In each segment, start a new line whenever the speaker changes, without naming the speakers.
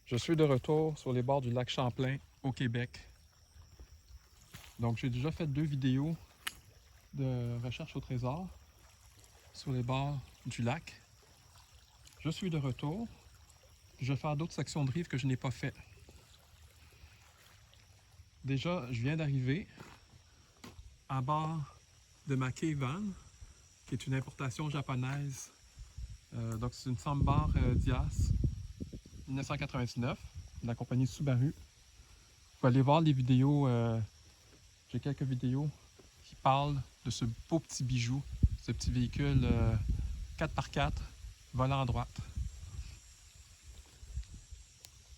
Je suis de retour sur les bords du lac Champlain au Québec. Donc j'ai déjà fait 2 vidéos de recherche au trésor sur les bords du lac. Je suis de retour. Je vais faire d'autres sections de rive que je n'ai pas fait. Déjà, je viens d'arriver à bord de ma Kei-Van, qui est une importation japonaise. Donc c'est une Sambar Dias 1999 de la compagnie Subaru. Vous pouvez aller voir les vidéos, j'ai quelques vidéos qui parlent de ce beau petit bijou, ce petit véhicule 4x4 volant à droite.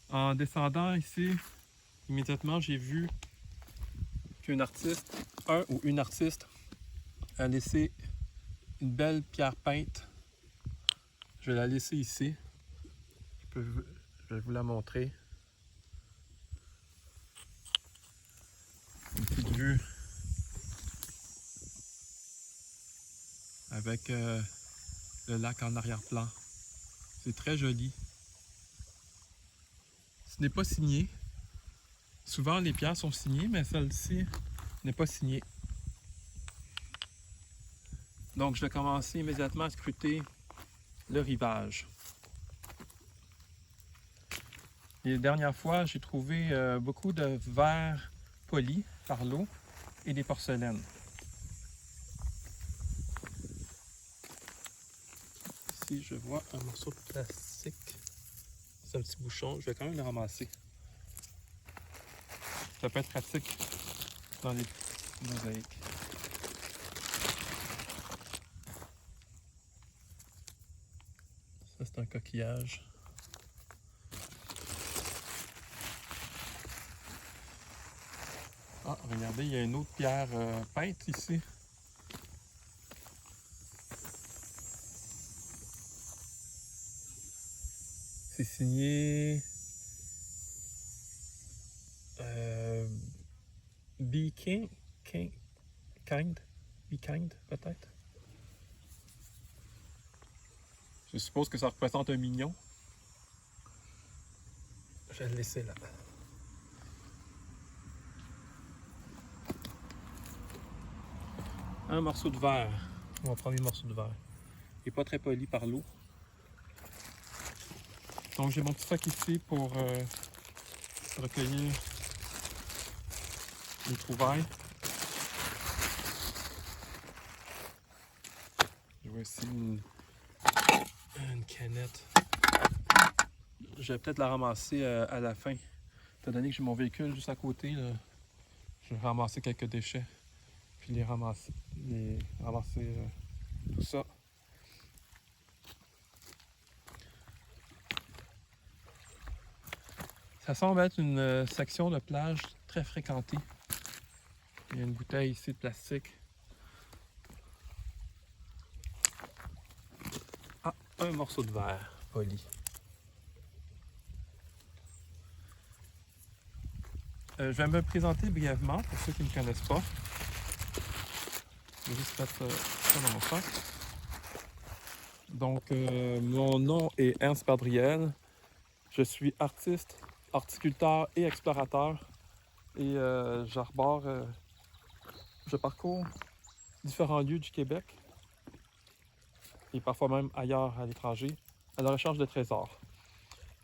En descendant ici, immédiatement j'ai vu qu'un artiste, un ou une artiste, a laissé une belle pierre peinte. Je vais la laisser ici. Je vais vous la montrer. Une petite vue avec le lac en arrière-plan. C'est très joli. Ce n'est pas signé. Souvent les pierres sont signées, mais celle-ci n'est pas signée. Donc je vais commencer immédiatement à scruter le rivage. Les dernières fois, j'ai trouvé beaucoup de verre poli par l'eau et des porcelaines. Ici, je vois un morceau de plastique. C'est un petit bouchon. Je vais quand même le ramasser. Ça peut être pratique dans les mosaïques. Ça, c'est un coquillage. Ah, regardez, il y a une autre pierre peinte ici. C'est signé Be Kind peut-être. Je suppose que ça représente un mignon. Je vais le laisser là. Un morceau de verre. Mon premier morceau de verre. Il n'est pas très poli par l'eau. Donc j'ai mon petit sac ici pour recueillir les trouvailles. Je vois ici une canette. Je vais peut-être la ramasser à la fin. Étant donné que j'ai mon véhicule juste à côté, là, je vais ramasser quelques déchets. Puis les ramasser tout ça. Ça semble être une section de plage très fréquentée. Il y a une bouteille ici de plastique. Ah, un morceau de verre poli. Je vais me présenter brièvement pour ceux qui ne me connaissent pas. Je vais juste mettre ça dans mon sac. Donc, mon nom est Ernst Perdriel. Je suis artiste, horticulteur et explorateur. Et je parcours différents lieux du Québec et parfois même ailleurs à l'étranger à la recherche de trésors.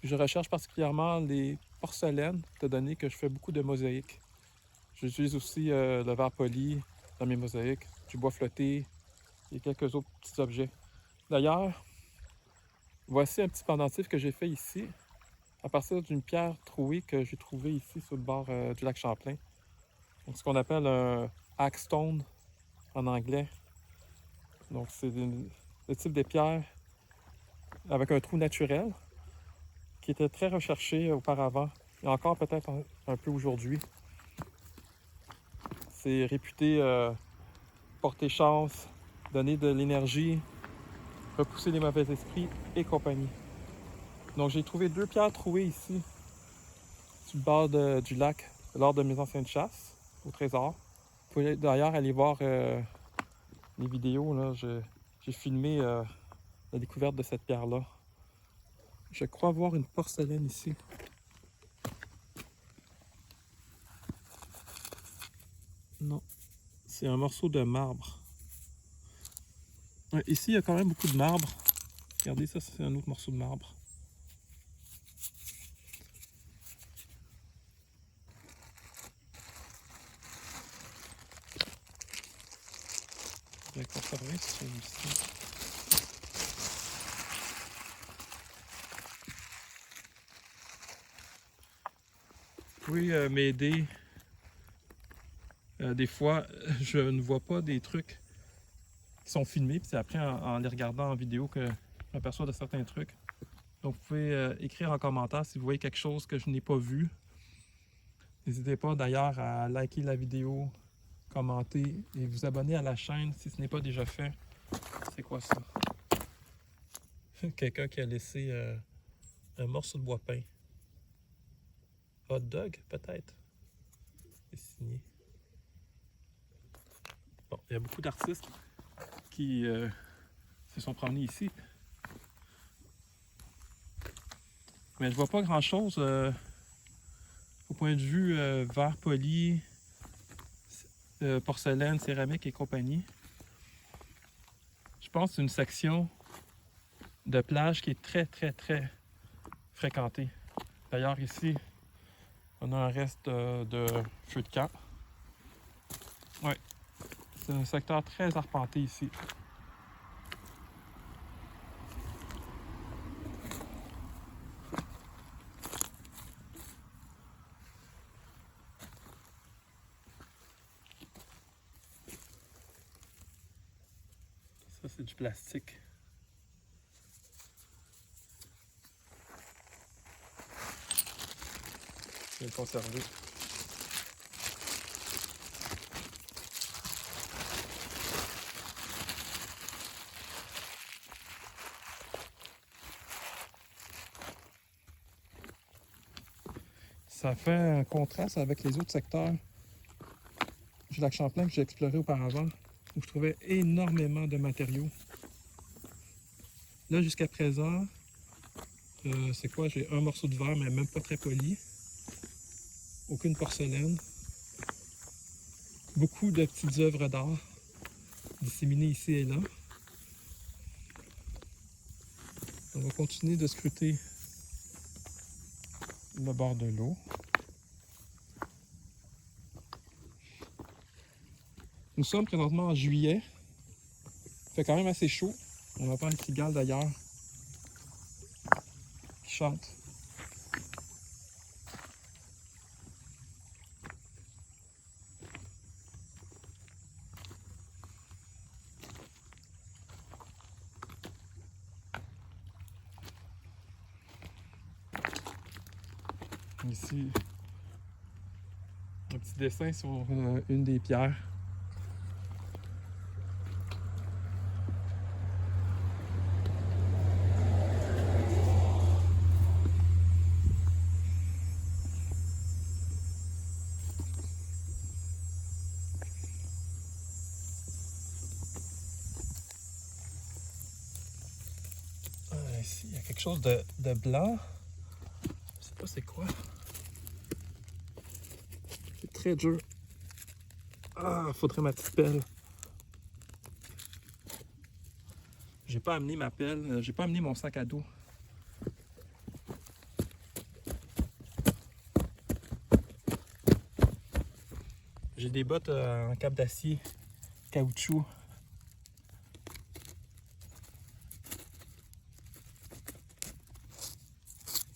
Je recherche particulièrement les porcelaines, étant donné que je fais beaucoup de mosaïques. J'utilise aussi le verre poli dans mes mosaïques, du bois flotté et quelques autres petits objets. D'ailleurs, voici un petit pendentif que j'ai fait ici à partir d'une pierre trouée que j'ai trouvée ici sur le bord du lac Champlain. Donc, ce qu'on appelle un hackstone en anglais. Donc c'est le type de pierre avec un trou naturel qui était très recherché auparavant et encore peut-être un peu aujourd'hui. C'est réputé porter chance, donner de l'énergie, repousser les mauvais esprits et compagnie. Donc j'ai trouvé 2 pierres trouées ici sur le bord du lac lors de mes anciennes chasses au trésor. Vous pouvez d'ailleurs aller voir les vidéos. Là, j'ai filmé la découverte de cette pierre-là. Je crois voir une porcelaine ici. Non, c'est un morceau de marbre. Ouais, ici, il y a quand même beaucoup de marbre. Regardez, ça, c'est un autre morceau de marbre. Je vais conserver celui-ci. Vous pouvez m'aider. Des fois, je ne vois pas des trucs qui sont filmés, puis c'est après en les regardant en vidéo que je m'aperçois de certains trucs. Donc, vous pouvez écrire en commentaire si vous voyez quelque chose que je n'ai pas vu. N'hésitez pas d'ailleurs à liker la vidéo, commenter et vous abonner à la chaîne si ce n'est pas déjà fait. C'est quoi ça? Quelqu'un qui a laissé un morceau de bois peint. Hot dog, peut-être. C'est signé. Bon, il y a beaucoup d'artistes qui se sont promenés ici. Mais je vois pas grand-chose au point de vue verre poli, porcelaine, céramique et compagnie. Je pense que c'est une section de plage qui est très fréquentée. D'ailleurs, ici, on a un reste de feu de camp. Ouais, c'est un secteur très arpenté ici. Ça, c'est du plastique. Je vais le conserver. Ça fait un contraste avec les autres secteurs du lac Champlain que j'ai exploré auparavant, où je trouvais énormément de matériaux. Là, jusqu'à présent, c'est quoi? J'ai un morceau de verre, mais même pas très poli. Aucune porcelaine. Beaucoup de petites œuvres d'art disséminées ici et là. On va continuer de scruter le bord de l'eau. Nous sommes présentement en juillet. Il fait quand même assez chaud. On entend les cigales d'ailleurs qui chantent. Ici, un petit dessin sur une des pierres. Ici, il y a quelque chose de blanc. Je sais pas c'est quoi. C'est très dur. Ah, faudrait ma petite pelle. J'ai pas amené ma pelle, j'ai pas amené mon sac à dos. J'ai des bottes en câble d'acier, caoutchouc.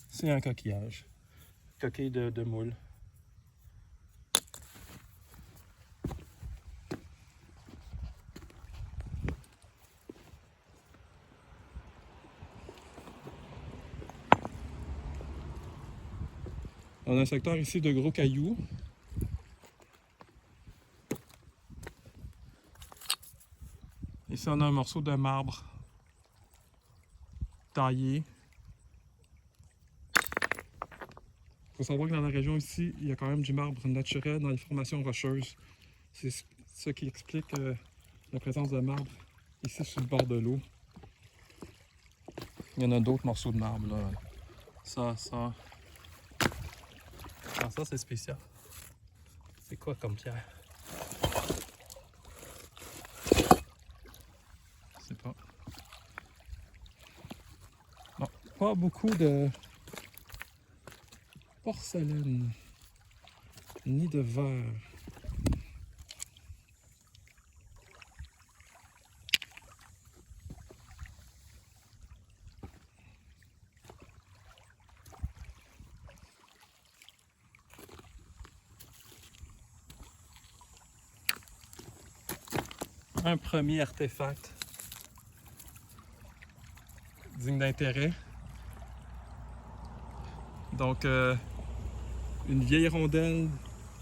C'est un coquillage. Coquille de moule. On a un secteur ici de gros cailloux. Ici, on a un morceau de marbre taillé. Il faut savoir que dans la région ici, il y a quand même du marbre naturel dans les formations rocheuses. C'est ce qui explique la présence de marbre ici sur le bord de l'eau. Il y en a d'autres morceaux de marbre là. Ça. Ah, ça c'est spécial. C'est quoi comme pierre? pas beaucoup de porcelaine, ni de verre. Un premier artefact digne d'intérêt. Donc, une vieille rondelle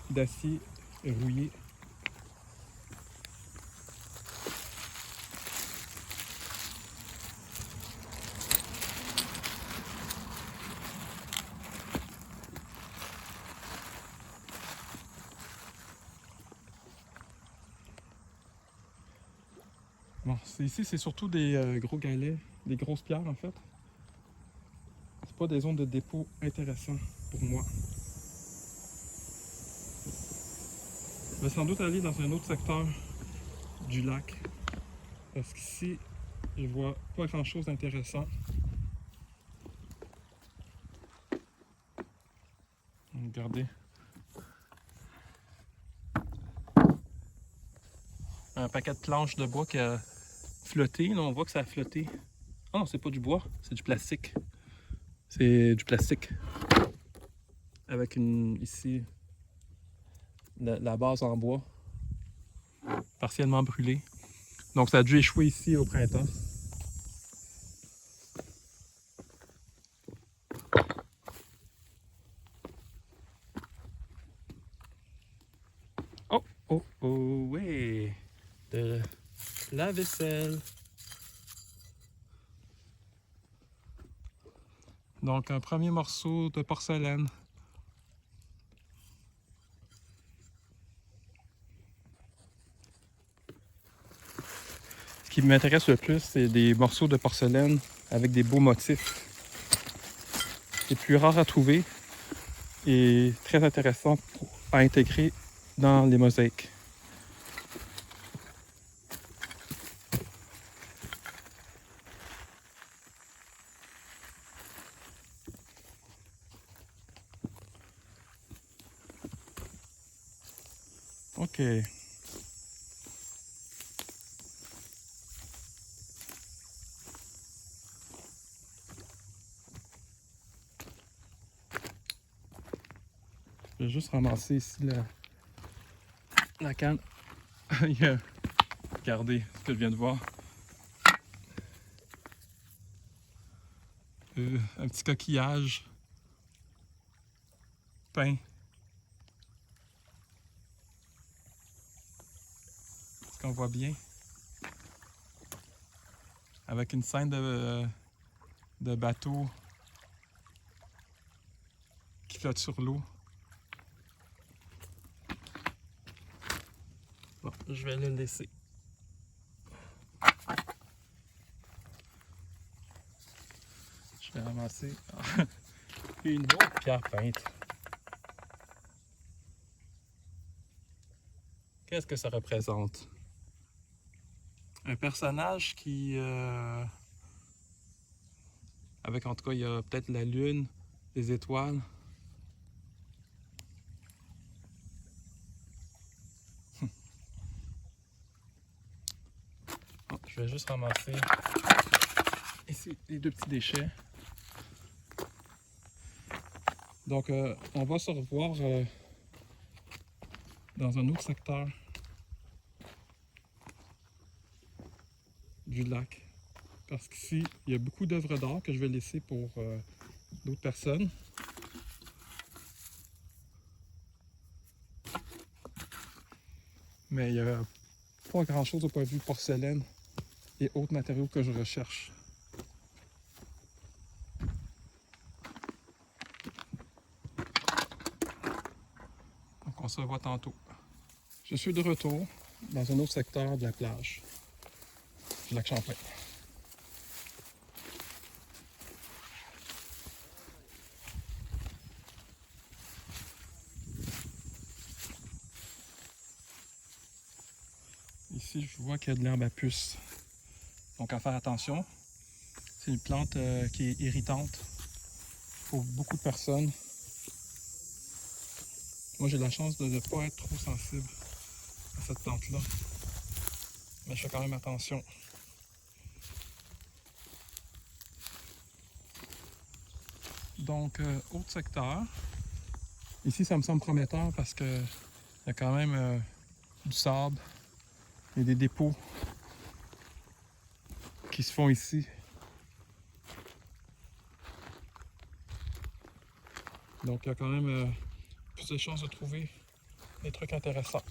d'acier rouillé. Bon, ici, c'est surtout des gros galets, des grosses pierres en fait. C'est pas des zones de dépôt intéressantes pour moi. Je vais sans doute aller dans un autre secteur du lac. Parce qu'ici, je vois pas grand chose d'intéressant. Regardez. Un paquet de planches de bois qui a flotté. Là, on voit que ça a flotté. Ah non, c'est pas du bois, c'est du plastique. C'est du plastique. Avec ici, la base en bois. Partiellement brûlée. Donc ça a dû échouer ici au printemps. Oh, oh, oh, ouais! De la vaisselle. Donc un premier morceau de porcelaine. Ce qui m'intéresse le plus, c'est des morceaux de porcelaine avec des beaux motifs. C'est plus rare à trouver et très intéressant à intégrer dans les mosaïques. Ok. Je vais juste ramasser ici la canne. Regardez ce que je viens de voir. Un petit coquillage peint. Est-ce qu'on voit bien? Avec une scène de bateau qui flotte sur l'eau. Bon, je vais le laisser. Je vais ramasser une autre pierre peinte. Qu'est-ce que ça représente? Un personnage qui... avec en tout cas, il y a peut-être la lune, les étoiles. Bon, je vais juste ramasser ici les deux petits déchets. Donc, on va se revoir dans un autre secteur du lac. Parce qu'ici, il y a beaucoup d'œuvres d'art que je vais laisser pour d'autres personnes. Mais il n'y a pas grand-chose au point de vue porcelaine et autres matériaux que je recherche. Donc on se revoit tantôt. Je suis de retour dans un autre secteur de la plage du lac Champlain. Ici, je vois qu'il y a de l'herbe à puce. Donc à faire attention. C'est une plante qui est irritante pour beaucoup de personnes. Moi, j'ai la chance de ne pas être trop sensible à cette plante-là. Mais je fais quand même attention. Donc, autre secteur. Ici, ça me semble prometteur parce qu'il y a quand même du sable et des dépôts qui se font ici. Donc, il y a quand même plus de chances de trouver des trucs intéressants.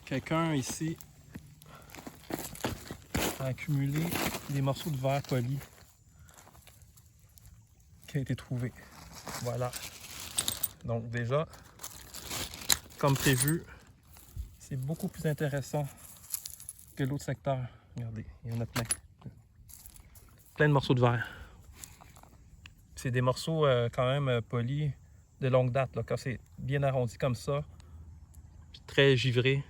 Quelqu'un ici a accumulé des morceaux de verre poli qui a été trouvé. Voilà. Donc déjà, comme prévu, c'est beaucoup plus intéressant que l'autre secteur. Regardez, il y en a plein. Plein de morceaux de verre. C'est des morceaux quand même polis de longue date. Là, quand c'est bien arrondi comme ça, puis très givré.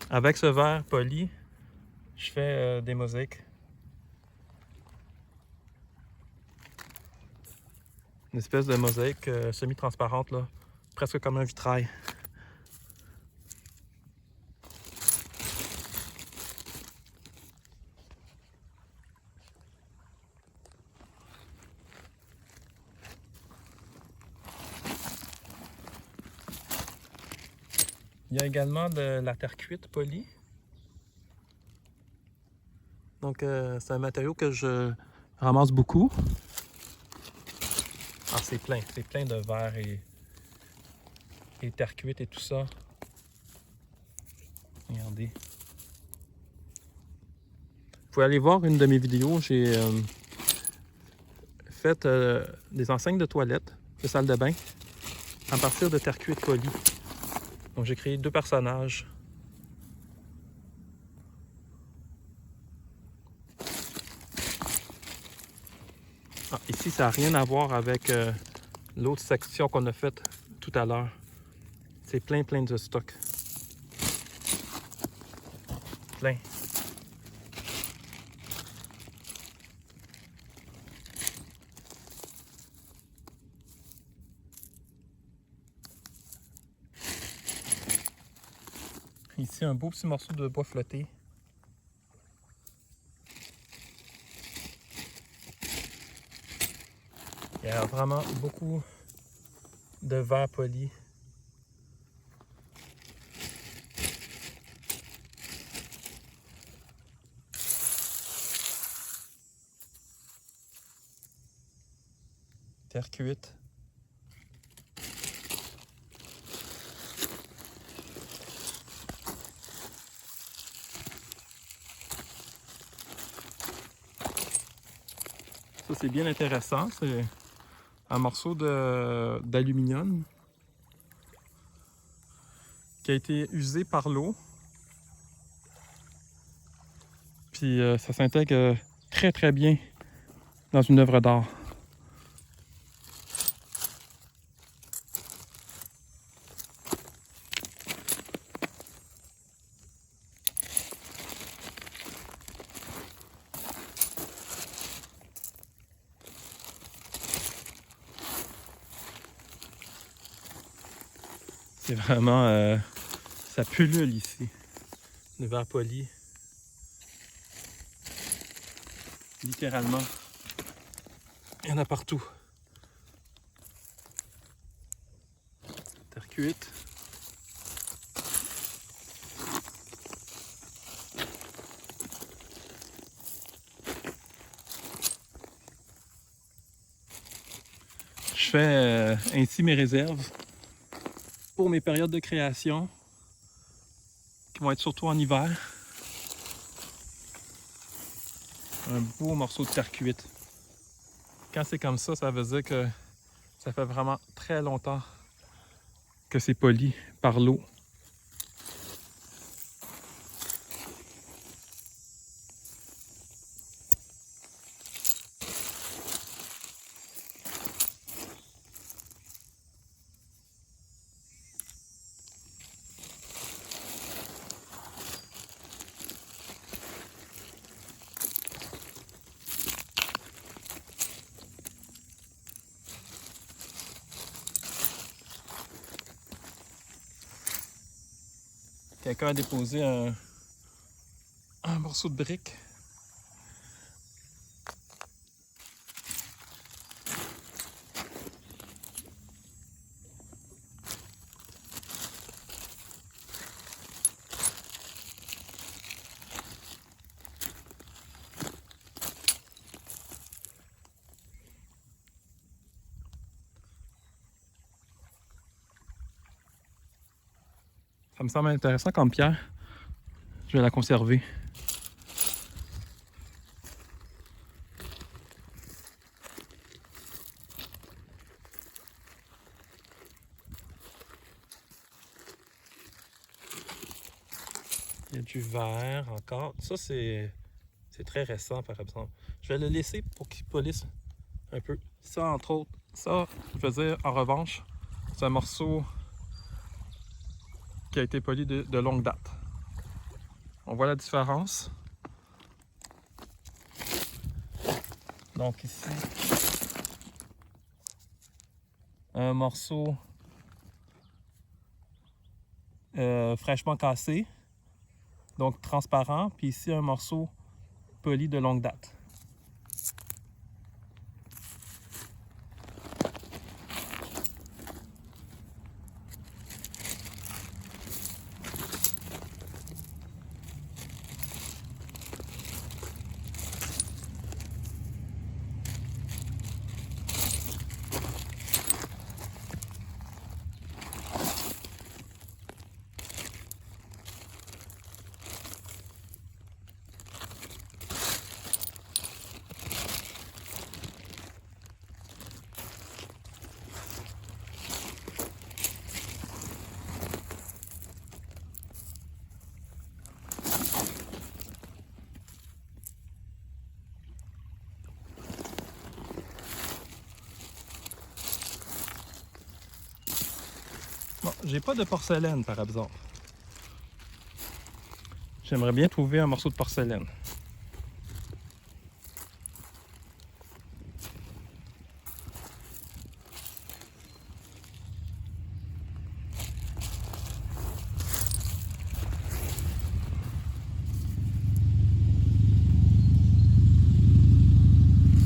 Avec ce verre poli, je fais des mosaïques. Une espèce de mosaïque semi-transparente, là, presque comme un vitrail. Il y a également de la terre cuite polie. Donc c'est un matériau que je ramasse beaucoup. Ah, c'est plein de verre et terre cuite et tout ça. Regardez. Vous pouvez aller voir une de mes vidéos, j'ai fait des enseignes de toilettes, de salle de bain, à partir de terre cuite polie. Donc j'ai créé 2 personnages. Ah, ici, ça n'a rien à voir avec l'autre section qu'on a faite tout à l'heure. C'est plein de stock. Plein. Ici, un beau petit morceau de bois flotté. Il y a vraiment beaucoup de verre poli. Terre cuite. Ça, c'est bien intéressant. C'est un morceau d'aluminium qui a été usé par l'eau. Puis ça s'intègre très bien dans une œuvre d'art. C'est vraiment... ça pullule ici. Le verre poli. Littéralement. Il y en a partout. Terre cuite. Je fais ainsi mes réserves pour mes périodes de création qui vont être surtout en hiver. Un beau morceau de terre cuite. Quand c'est comme ça veut dire que ça fait vraiment très longtemps que c'est poli par l'eau. Quelqu'un a déposé un morceau de brique. Ça me semble intéressant comme pierre. Je vais la conserver. Il y a du verre encore. Ça, c'est très récent, par exemple. Je vais le laisser pour qu'il polisse un peu. Ça, entre autres, ça, je veux dire, en revanche, c'est un morceau qui a été poli de longue date. On voit la différence. Donc ici, un morceau fraîchement cassé, donc transparent, puis ici un morceau poli de longue date. Bon, j'ai pas de porcelaine par exemple. J'aimerais bien trouver un morceau de porcelaine.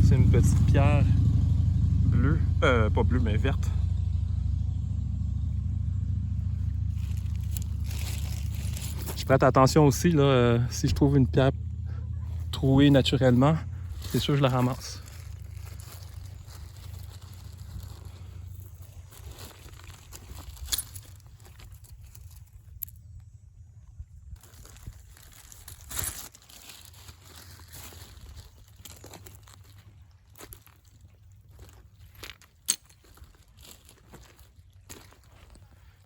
C'est une petite pierre bleue, pas bleue mais verte. Je prête attention aussi, là, si je trouve une pierre trouée naturellement, c'est sûr que je la ramasse.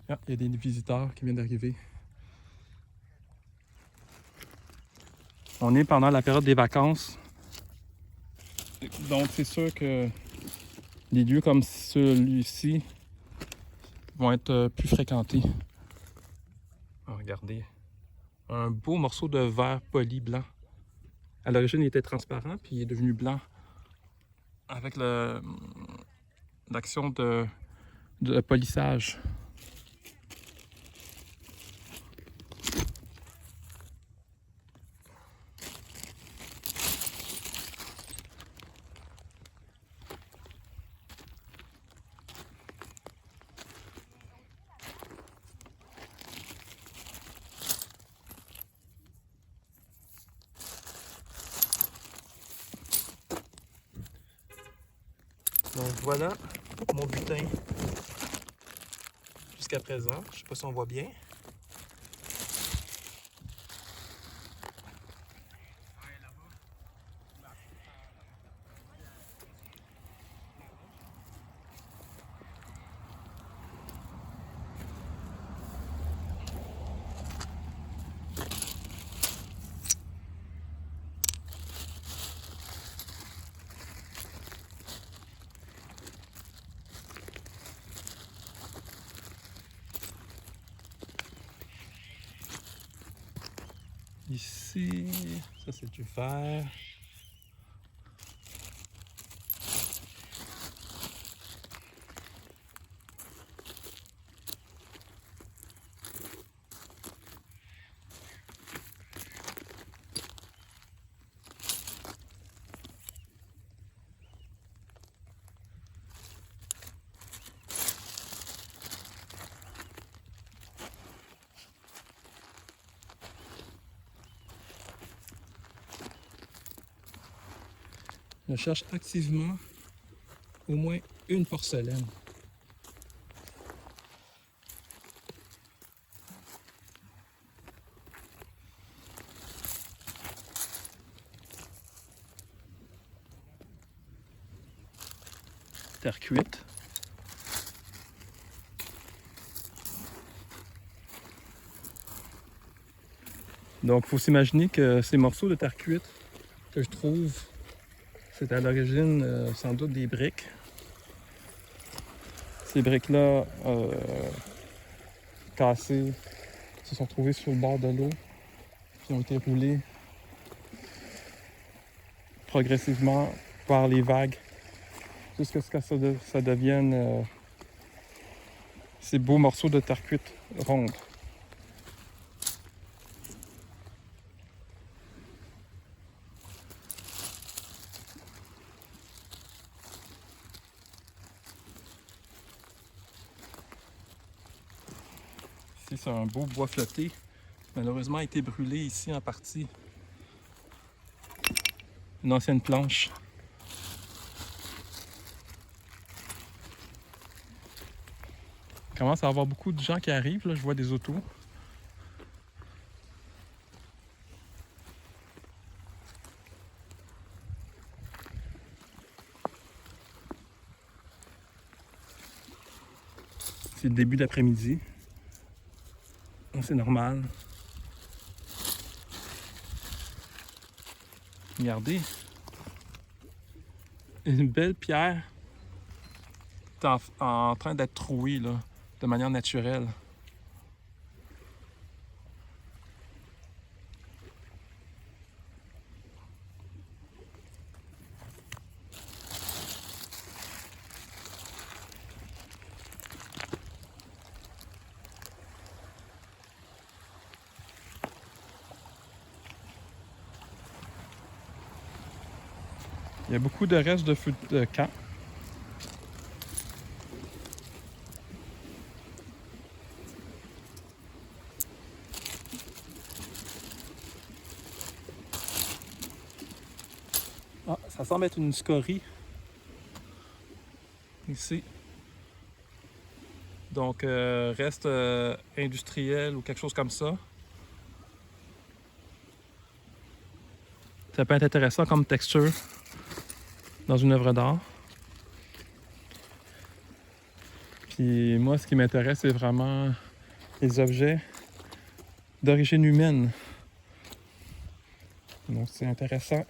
Ah, il y a des visiteurs qui viennent d'arriver. On est pendant la période des vacances. Donc c'est sûr que des lieux comme celui-ci vont être plus fréquentés. Ah, regardez, un beau morceau de verre poli blanc. À l'origine, il était transparent, puis il est devenu blanc avec l'action de polissage. Donc voilà mon butin jusqu'à présent. Je sais pas si on voit bien. Ici, ça c'est du verre. Je cherche activement au moins une porcelaine. Terre cuite. Donc, il faut s'imaginer que ces morceaux de terre cuite que je trouve, c'est à l'origine sans doute des briques. Ces briques-là, cassées, se sont retrouvées sur le bord de l'eau, puis ont été roulées progressivement par les vagues, jusqu'à ce que ça devienne ces beaux morceaux de terre cuite ronde. Ici, c'est un beau bois flotté. Malheureusement, a été brûlé ici en partie. Une ancienne planche. Il commence à y avoir beaucoup de gens qui arrivent. Là. Je vois des autos. C'est le début d'après-midi. C'est normal. Regardez. Une belle pierre en train d'être trouée là, de manière naturelle. Il y a beaucoup de restes de feu de camp. Ah, ça semble être une scorie. Ici. Donc, reste industriel ou quelque chose comme ça. Ça peut être intéressant comme texture dans une œuvre d'art. Puis moi, ce qui m'intéresse, c'est vraiment les objets d'origine humaine. Donc, c'est intéressant.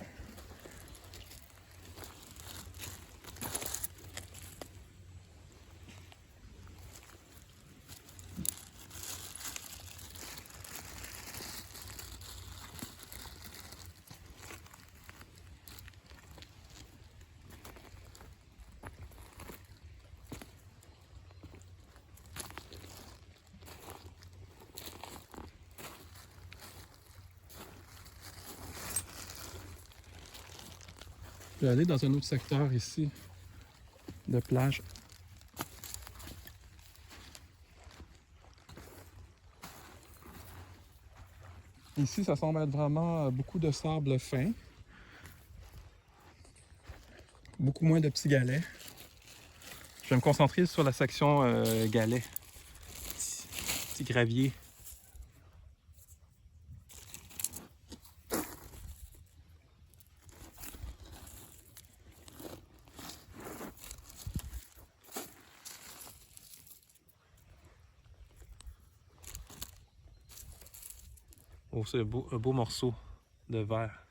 Je vais aller dans un autre secteur ici de plage. Ici, ça semble être vraiment beaucoup de sable fin. Beaucoup moins de petits galets. Je vais me concentrer sur la section galets. Petit gravier. Oh, c'est un beau morceau de verre.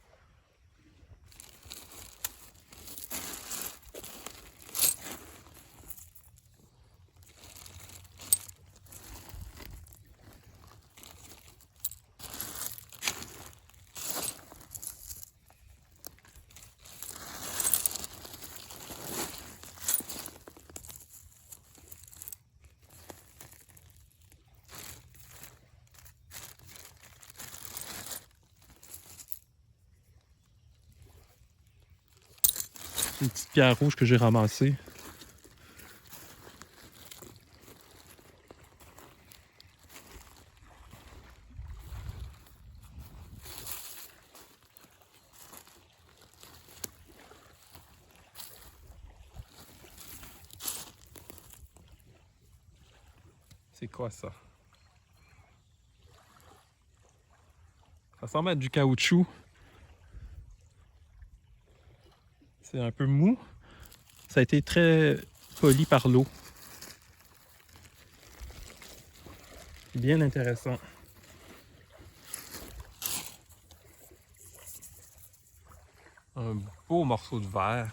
Une petite pierre rouge que j'ai ramassée. C'est quoi ça? Ça ressemble à du caoutchouc. C'est un peu mou. Ça a été très poli par l'eau. Bien intéressant. Un beau morceau de verre.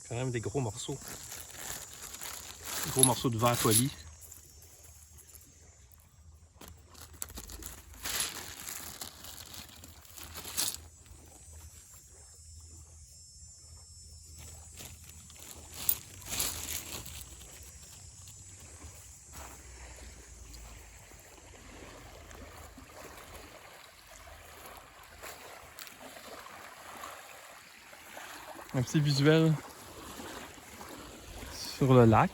Quand même des gros morceaux. Des gros morceaux de verre poli. Un petit visuel sur le lac.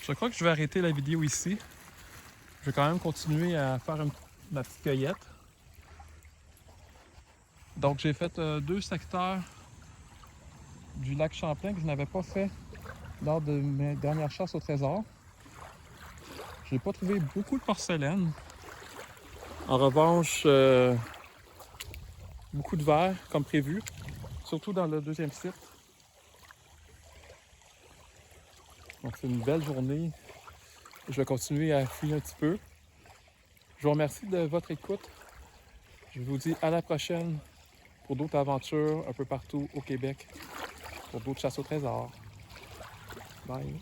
Je crois que je vais arrêter la vidéo ici. Je vais quand même continuer à faire ma petite cueillette. Donc j'ai fait 2 secteurs du lac Champlain que je n'avais pas fait lors de mes dernières chasses au trésor. Je n'ai pas trouvé beaucoup de porcelaine. En revanche, beaucoup de verre comme prévu, surtout dans le deuxième site. Donc c'est une belle journée. Je vais continuer à fouiller un petit peu. Je vous remercie de votre écoute. Je vous dis à la prochaine pour d'autres aventures un peu partout au Québec, pour d'autres chasses au trésor. Bye!